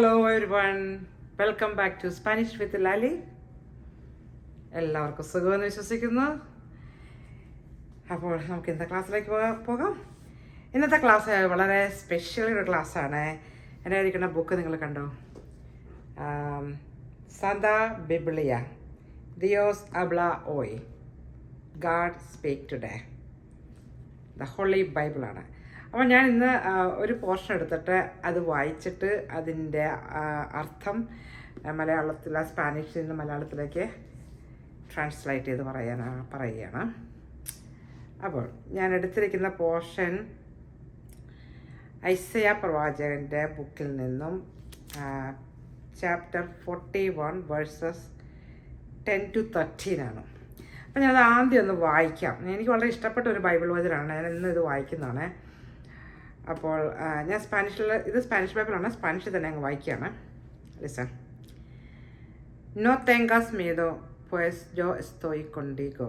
Hello everyone, welcome back to Spanish with Lali. എല്ലാവർക്കും സുഖമെന്ന് വിശ്വസിക്കുന്നു. അപ്പോൾ നമുക്ക് ഇന്നത്തെ ക്ലാസ്സിലേക്ക് പോകാം. ഇന്നത്തെ ക്ലാസ് വളരെ സ്പെഷ്യൽ ഒരു ക്ലാസ്സാണ്. എൻ്റെ ഇരിക്കുന്ന ബുക്ക് നിങ്ങൾ കണ്ടോ? സാന്താ ബിബ്ലിയ, ദിയോസ് അബ്ല ഓയ്, God speak today, the holy ബൈബിളാണ്. അപ്പോൾ ഞാൻ ഇന്ന് ഒരു പോർഷൻ എടുത്തിട്ട് അത് വായിച്ചിട്ട് അതിൻ്റെ അർത്ഥം സ്പാനിഷിൽ നിന്ന് മലയാളത്തിലേക്ക് ട്രാൻസ്ലേറ്റ് ചെയ്ത് പറയുകയാണ്. അപ്പോൾ ഞാൻ എടുത്തിരിക്കുന്ന പോർഷൻ ഐസയ പ്രവാചകൻ്റെ ബുക്കിൽ നിന്നും ചാപ്റ്റർ 41 വേഴ്സസ് 10 to 13 ആണ്. അപ്പോൾ ഞാനത് ആദ്യം ഒന്ന് വായിക്കാം. എനിക്ക് വളരെ ഇഷ്ടപ്പെട്ട ഒരു ബൈബിൾ വചനമാണ്. ഞാൻ ഇന്ന് ഇത് വായിക്കുന്നതാണ്. അപ്പോൾ ഞാൻ ഇത് സ്പാനിഷ് ബൈബിളാണ്, സ്പാനിഷിൽ തന്നെ അങ്ങ് വായിക്കുകയാണ്. Listen. No tengas miedo, pues yo estoy contigo.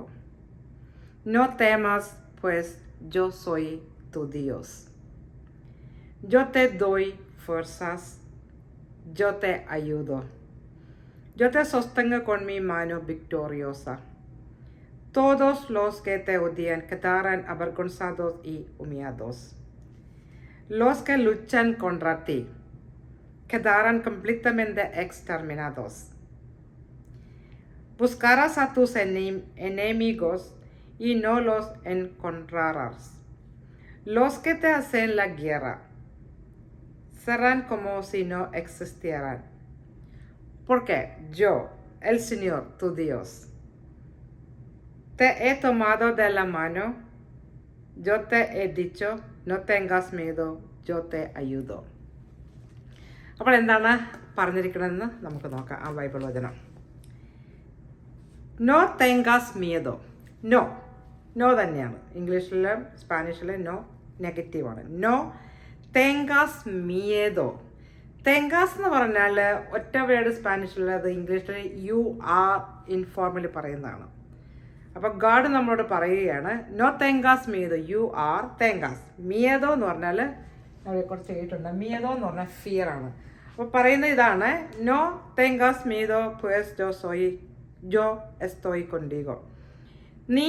No temas, pues yo soy tu Dios. Yo te doy fuerzas, yo te ayudo. Yo te sostengo con mi mano victoriosa. Todos los que te odian quedarán avergonzados y humillados. Los que luchan contra ti quedarán completamente exterminados. Buscarás a tus enemigos y no los encontrarás. Los que te hacen la guerra serán como si no existieran. Porque yo, el Señor, tu Dios, te he tomado de la mano. Yo te he dicho, no tengas miedo, yo te ayudo. അപ്പോൾ എന്താണ് പറഞ്ഞിരിക്കണമെന്ന് നമുക്ക് നോക്കാം. ആ Bible വചനം. No തെങ്കാസ് മിയതോ. No തന്നെയാണ്. ഇംഗ്ലീഷിലും സ്പാനിഷിലും no നെഗറ്റീവാണ്. നോ തെങ്കാസ് മിയതോ. തെങ്കാസ് എന്ന് പറഞ്ഞാൽ ഒറ്റ വേർഡ് സ്പാനിഷിൽ, അത് ഇംഗ്ലീഷിൽ യു ആർ ഇൻഫോർമലി പറയുന്നതാണ്. അപ്പോൾ ഗാഡ് നമ്മളോട് പറയുകയാണ്, നോ തെങ്കാസ് മിയതോ, യു ആർ തെങ്കാസ്. മിയതോ എന്ന് പറഞ്ഞാൽ നമ്മളെ കുറച്ച് കേട്ടിട്ടുണ്ട്. മിയതോ എന്ന് പറഞ്ഞാൽ ഫിയർ ആണ്. അപ്പോൾ പറയുന്നത് ഇതാണ്, നോ തെങ്കാസ് മിയതോ pues yo estoy contigo. നീ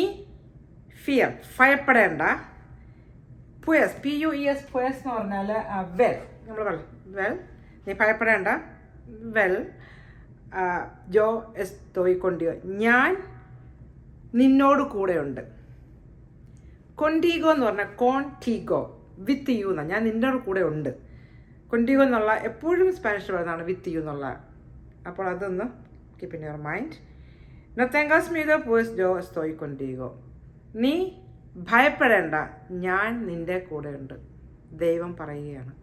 ഫിയർ, ഭയപ്പെടേണ്ട. pues PUES pues എന്ന് പറഞ്ഞാൽ വെൽ, നീ ഭയപ്പെടേണ്ട. വെൽ, yo estoy contigo, ഞാൻ നിന്നോട് കൂടെയുണ്ട്. കൊണ്ടീഗോ എന്ന് പറഞ്ഞാൽ കോൺടീഗോ, വിത്ത് യു എന്നാണ്. ഞാൻ നിന്നോട് കൂടെ ഉണ്ട്. കൊണ്ടീഗോ എന്നുള്ള എപ്പോഴും സ്പാനിഷ് പറയുന്നതാണ് വിത്ത് യു എന്നുള്ള. അപ്പോൾ അതൊന്ന് കീപ്പ് ഇൻ യുവർ മൈൻഡ്. നോ തെങ്കാസ് മീതോ pues yo estoy contigo. നീ ഭയപ്പെടേണ്ട, ഞാൻ നിൻ്റെ കൂടെയുണ്ട്. ദൈവം പറയുകയാണ്.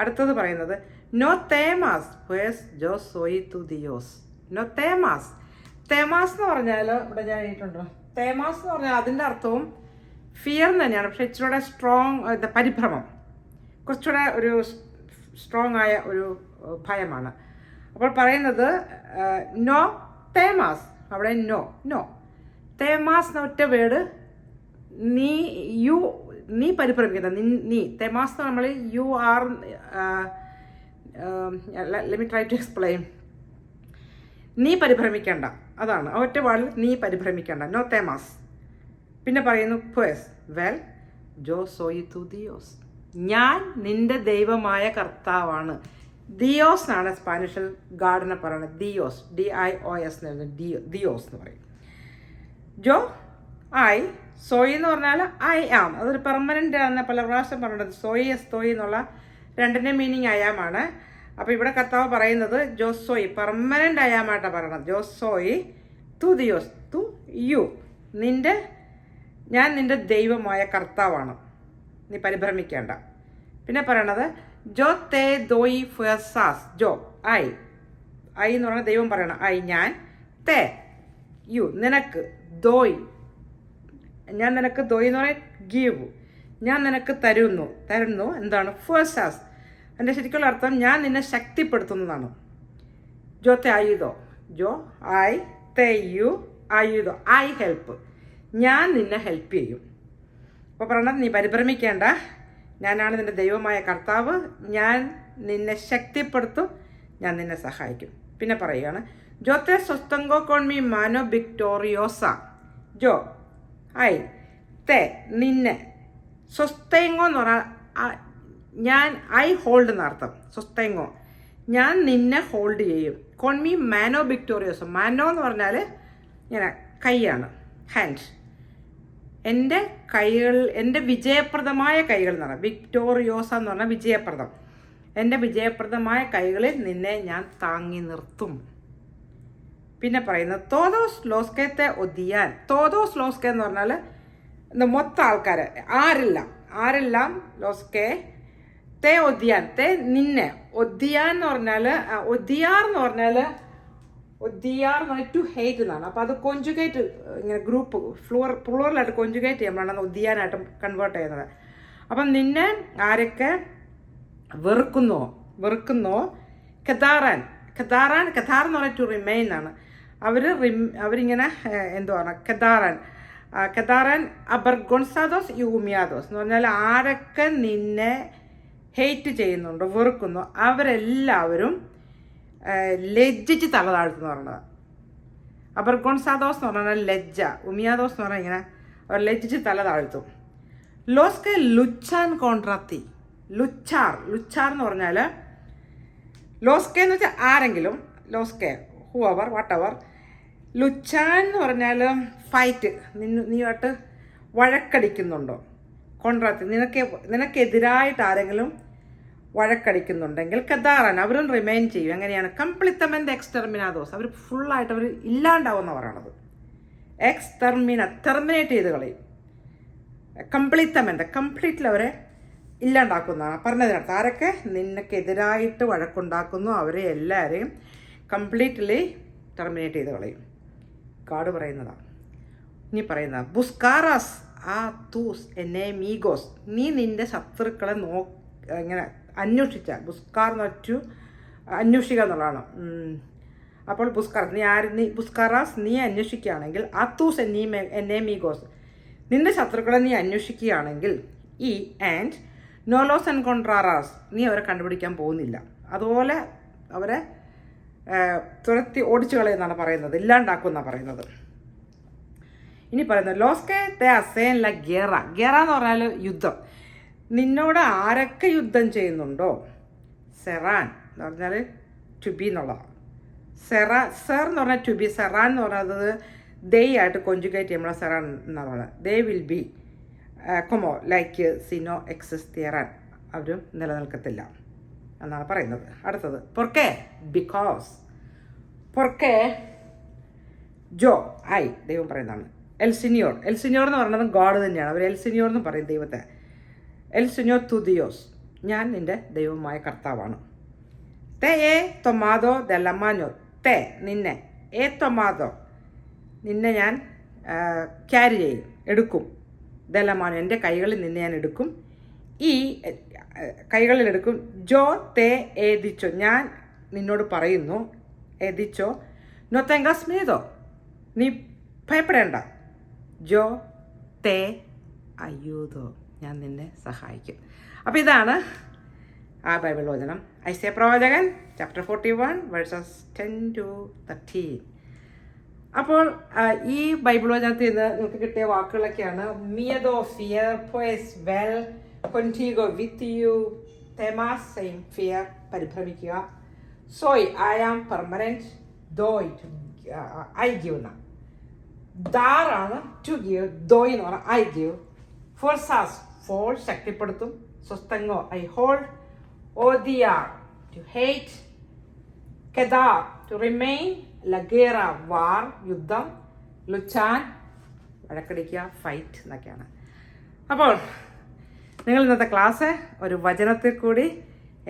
അടുത്തത് പറയുന്നത് നോ തേമാസ് pues yo soy tu Dios. നോ തേമാസ്. തേമാസ് എന്ന് പറഞ്ഞാൽ ഇവിടെ ഞാൻ എഴുതിയിട്ടുണ്ടോ? തേമാസ് എന്ന് പറഞ്ഞാൽ അതിൻ്റെ അർത്ഥവും ഫിയർ തന്നെയാണ്, പക്ഷെ ഇച്ചിരൂടെ സ്ട്രോങ്, പരിഭ്രമം, കുറച്ചുകൂടെ ഒരു സ്ട്രോങ് ആയ ഒരു ഭയമാണ്. അപ്പോൾ പറയുന്നത് നോ തേമാസ്. അവിടെ നോ തേമാസ് എന്ന ഒറ്റ വേർഡ്. നീ പരിഭ്രമിക്കുന്ന, നീ തേമാസ് എന്ന് നമ്മൾ you are, let me try to explain. നീ പരിഭ്രമിക്കേണ്ട, അതാണ് ആ ഒറ്റ വാളിൽ. നീ പരിഭ്രമിക്കേണ്ട, നോ തേമാസ്. പിന്നെ പറയുന്നു pues well yo soy tu Dios. ഞാൻ നിന്റെ ദൈവമായ കർത്താവാണ്. ദിയോസ് എന്നാണ് സ്പാനിഷിൽ ഗാഡിനെ പറയുന്നത്. ദിയോസ്, DIOS എന്ന്, ദിയോസ് എന്ന് പറയും. ജോ ഐ, സോയി എന്ന് പറഞ്ഞാൽ ഐ ആം. അതൊരു പെർമനൻ്റ് ആണ്, പല പ്രാവശ്യം പറഞ്ഞത്. സോയി എസ്തോയി എന്നുള്ള രണ്ടിൻ്റെ മീനിങ് അയാമാണ്. അപ്പോൾ ഇവിടെ കർത്താവ് പറയുന്നത് ജോസോയി, പെർമനൻ്റ് അയാമായിട്ടാണ് പറയണത്. ജോസോയി തു ദിയോസ്, തു യു, ഞാൻ നിൻ്റെ ദൈവമായ കർത്താവാണ്, നീ പരിഭ്രമിക്കേണ്ട. പിന്നെ പറയണത് ജോ തേ ദോയി ഫുസാസ്. ജോ ഐ എന്ന് പറഞ്ഞാൽ ദൈവം പറയണം. ഞാൻ, തേ യു, നിനക്ക്, ദോയ്, ഞാൻ നിനക്ക്, ദോയ് എന്ന് പറഞ്ഞാൽ ഗീവ്, ഞാൻ നിനക്ക് തരുന്നു. എന്താണ് ഫുസാസ്? അതിൻ്റെ ശരിക്കുള്ള അർത്ഥം ഞാൻ നിന്നെ ശക്തിപ്പെടുത്തുന്നതാണ്. ജോ തേ ആയുധോ, ജോ ഐ തേ യു ആയുധോ, ഐ ഹെൽപ്പ്, ഞാൻ നിന്നെ ഹെൽപ്പ് ചെയ്യും. അപ്പോൾ പറയണത് നീ പരിഭ്രമിക്കേണ്ട, ഞാനാണ് നിൻ്റെ ദൈവമായ കർത്താവ്, ഞാൻ നിന്നെ ശക്തിപ്പെടുത്തും, ഞാൻ നിന്നെ സഹായിക്കും. പിന്നെ പറയുകയാണ്, ജോ തെ സൊസ്തങ്കോ കോൺ മീ മാനോ വിക്ടോറിയോസ. ജോ ഐ തെ നിന്നെ, സ്വസ്തേങ്ങോ എന്ന് പറഞ്ഞാൽ ഞാൻ, ഐ ഹോൾഡ് എന്നർത്ഥം. സ്വസ്തേങ്ങോ ഞാൻ നിന്നെ ഹോൾഡ് ചെയ്യും. കോൺ മീ മാനോ വിക്ടോറിയോസോ. മാനോ എന്ന് പറഞ്ഞാൽ ഇങ്ങനെ കൈയാണ്, ഹാൻഡ്. എൻ്റെ കൈകൾ, എൻ്റെ വിജയപ്രദമായ കൈകൾ എന്ന് പറഞ്ഞാൽ വിക്ടോറിയോസ എന്ന് പറഞ്ഞാൽ വിജയപ്രദം. എൻ്റെ വിജയപ്രദമായ കൈകളിൽ നിന്നെ ഞാൻ താങ്ങി നിർത്തും. പിന്നെ പറയുന്നത് തോദോസ് ലോസ്കത്തെ ഒദിയാൻ. തോദോസ് ലോസ്കെ എന്ന് പറഞ്ഞാൽ മൊത്തം ആൾക്കാർ, ആരെല്ലാം ലോസ്കെ തേ ഒദിയാൻ, തേ നിന്നെ. ഒദിയാൻ എന്ന് പറഞ്ഞാൽ ഒദിയാർ എന്ന് പറഞ്ഞാൽ ടു ഹേറ്റ് എന്നാണ്. അപ്പോൾ അത് കൊഞ്ചുഗേറ്റ്, ഇങ്ങനെ ഗ്രൂപ്പ് പ്ലൂറലായിട്ട് കൊഞ്ചുഗേറ്റ് ചെയ്യുമ്പോഴാണ് ഒദിയാനായിട്ട് കൺവേർട്ട് ചെയ്യുന്നത്. അപ്പം നിന്നെ ആരൊക്കെ വെറുക്കുന്നോ കെതാറാൻ എന്ന് പറഞ്ഞാൽ ടു റിമെയിൻ എന്നാണ്. അവരിങ്ങനെ എന്തുവാണ് കെതാറാൻ അബർഗൊൺസാദോസ് യൂമിയാദോസ് എന്ന് പറഞ്ഞാൽ ആരൊക്കെ നിന്നെ ഹെയ്റ്റ് ചെയ്യുന്നുണ്ടോ, വെറുക്കുന്നോ, അവരെല്ലാവരും ലജ്ജിച്ച് തല താഴ്ത്തുന്നു പറഞ്ഞത്. അബർഗൊൺസാദോസ് എന്ന് പറഞ്ഞാൽ ലജ്ജ, ഉമിയാദോസ് എന്ന് പറഞ്ഞാൽ ഇങ്ങനെ അവർ ലജ്ജിച്ച് തല താഴ്ത്തും. ലോസ്കെ ലുച്ചാൻ കോൺട്രാത്തി. ലുച്ചാർ എന്ന് പറഞ്ഞാൽ ലോസ്കെ എന്ന് വെച്ചാൽ ആരെങ്കിലും, ലോസ്കെ ഹൂവർ വാട്ടവർ. ലുച്ചാൻ എന്ന് പറഞ്ഞാൽ ഫൈറ്റ്, നീയായിട്ട് വഴക്കടിക്കുന്നുണ്ടോ. കോൺട്രാത്തി നിനക്കെതിരായിട്ട് ആരെങ്കിലും വഴക്കടിക്കുന്നുണ്ടെങ്കിൽ കെതാറാൻ അവരും റിമെയിൻ ചെയ്യും. എങ്ങനെയാണ്? കംപ്ലിത്തമെൻ്റ് എക്സ്റ്റെർമിനാദോസ്, അവർ ഫുള്ളായിട്ട് അവർ ഇല്ലാണ്ടാവുമെന്ന് പറയണത്. ടെർമിനേറ്റ് ചെയ്ത് കളയും. കംപ്ലീറ്റ്ലി അവരെ ഇല്ലാണ്ടാക്കുന്നതാണ് പറഞ്ഞതിനർത്ഥം. ആരൊക്കെ നിനക്കെതിരായിട്ട് വഴക്കുണ്ടാക്കുന്നു അവരെ എല്ലാവരെയും കംപ്ലീറ്റ്ലി ടെർമിനേറ്റ് ചെയ്ത് കളയും. കാർഡ് പറയുന്നതാണ്. ഇനി പറയുന്നത് ബുസ്കാറാസ് ആ തൂസ് എന്നെ മീഗോസ്. നീ നിൻ്റെ ശത്രുക്കളെ ഇങ്ങനെ അന്വേഷിച്ച, ബുസ്കാർ എന്ന് വെച്ചു അന്വേഷിക്കുക എന്നുള്ളതാണ്. അപ്പോൾ ബുസ്കാറാസ് നീ അന്വേഷിക്കുകയാണെങ്കിൽ ആത്തൂസ് എന്നെ മീഗോസ്, നിന്റെ ശത്രുക്കളെ നീ അന്വേഷിക്കുകയാണെങ്കിൽ ഈ ആൻഡ് നോലോസ് എൻകോൺട്രാറാസ് നീ അവരെ കണ്ടുപിടിക്കാൻ പോകുന്നില്ല. അതുപോലെ അവരെ തുരത്തി ഓടിച്ചു കളയെന്നാണ് പറയുന്നത്, ഇല്ലാണ്ടാക്കുമെന്നാണ് പറയുന്നത്. ഇനി പറയുന്നത് ലോസ്കെ തെ അസേൻ ല ഗേറ. ഗേറ എന്ന് പറഞ്ഞാൽ യുദ്ധം. നിന്നോട് ആരൊക്കെ യുദ്ധം ചെയ്യുന്നുണ്ടോ, സെറാൻ എന്ന് പറഞ്ഞാൽ ടു ബി എന്നുള്ളതാണ്. സെർ എന്ന് പറഞ്ഞാൽ ടു ബി. സെറാൻ എന്ന് പറയുന്നത് ദേ ആയിട്ട് കൊഞ്ചുഗേറ്റ് ചെയ്യുമ്പോൾ സെറാൻ എന്നാണ് പറയുന്നത്. ദേ വിൽ ബി കൊമോ ലൈക്ക് സിനോ എക്സിസ് തിയറാൻ, അവരും നിലനിൽക്കത്തില്ല എന്നാണ് പറയുന്നത്. അടുത്തത് പൊർക്കെ ബിക്കോസ്. പൊർക്കെ ജോ ഐ ദൈവം പറയുന്നതാണ്. എൽ സിനിയോർ എന്ന് പറയുന്നത് ഗോഡ് തന്നെയാണ്. അവർ എൽ സിനിയോർ എന്ന് പറയും ദൈവത്തെ. എൽ സിനിയോർ തു ദിയോസ്, ഞാൻ നിൻ്റെ ദൈവമായ കർത്താവാണ്. തെ എ തൊമാദോ ദെല്ലമാനോ. തെ നിന്നെ, എ തൊമാദോ നിന്നെ ഞാൻ ക്യാരി ചെയ്യും, എടുക്കും. ദെല്ലമാനോ എൻ്റെ കൈകളിൽ നിന്നെ ഞാൻ എടുക്കും. ഈ കൈകളിലെടുക്കും. ജോ തേ ഏദിച്ചോ ഞാൻ നിന്നോട് പറയുന്നു. ഏദിച്ചോ നോ തെങ്കാസ് മീതോ നീ ഭയപ്പെടേണ്ട. ജോ തേ അയ്യൂതോ ഞാൻ നിന്നെ സഹായിക്കും. അപ്പോൾ ഇതാണ് ആ ബൈബിൾ വചനം. ഐസയ പ്രവാചകൻ ചാപ്റ്റർ 41 വേഴ്സസ് 10 to 13. അപ്പോൾ ഈ ബൈബിൾ വചനത്തിൽ നിന്ന് നിങ്ങൾക്ക് കിട്ടിയ വാക്കുകളൊക്കെയാണ്. മിയദോ ഫിയർ പോയസ് വെൽ കൊൻറ്റിഗോ വിത്ത് യു തെമാസ് സെയിം ഫിയർ പരിഭ്രമിക്കുക. സോയ് ഐ ആം പെർമനൻറ്റ് ദോയ് ഐ ഗിവ് ന. ദാറാണ് ടു ഗിവ്, ദോയ് എന്ന് പറഞ്ഞാൽ ഐ ഗിവ്. ഫോഴ്സാസ് ഫോൾ ശക്തിപ്പെടുത്തും. സ്വസ്തങ്ങോ ഐ ഹോൾഡ്. ഓദിയാർ ടു ഹേറ്റ്. കെദാർ ടു റിമെയിൻ. ലഗേറ വാർ യുദ്ധം. ലുച്ചാൻ വഴക്കടിക്കുക, ഫൈറ്റ് എന്നൊക്കെയാണ്. അപ്പോൾ നിങ്ങൾ ഇന്നത്തെ ക്ലാസ് ഒരു വചനത്തിൽ കൂടി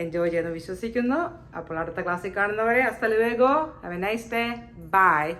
എൻജോയ് ചെയ്യുന്നു വിശ്വസിക്കുന്നു. അപ്പോൾ അടുത്ത ക്ലാസ്സിൽ കാണുന്നവരെ ഹasta luego, have a nice day, bye.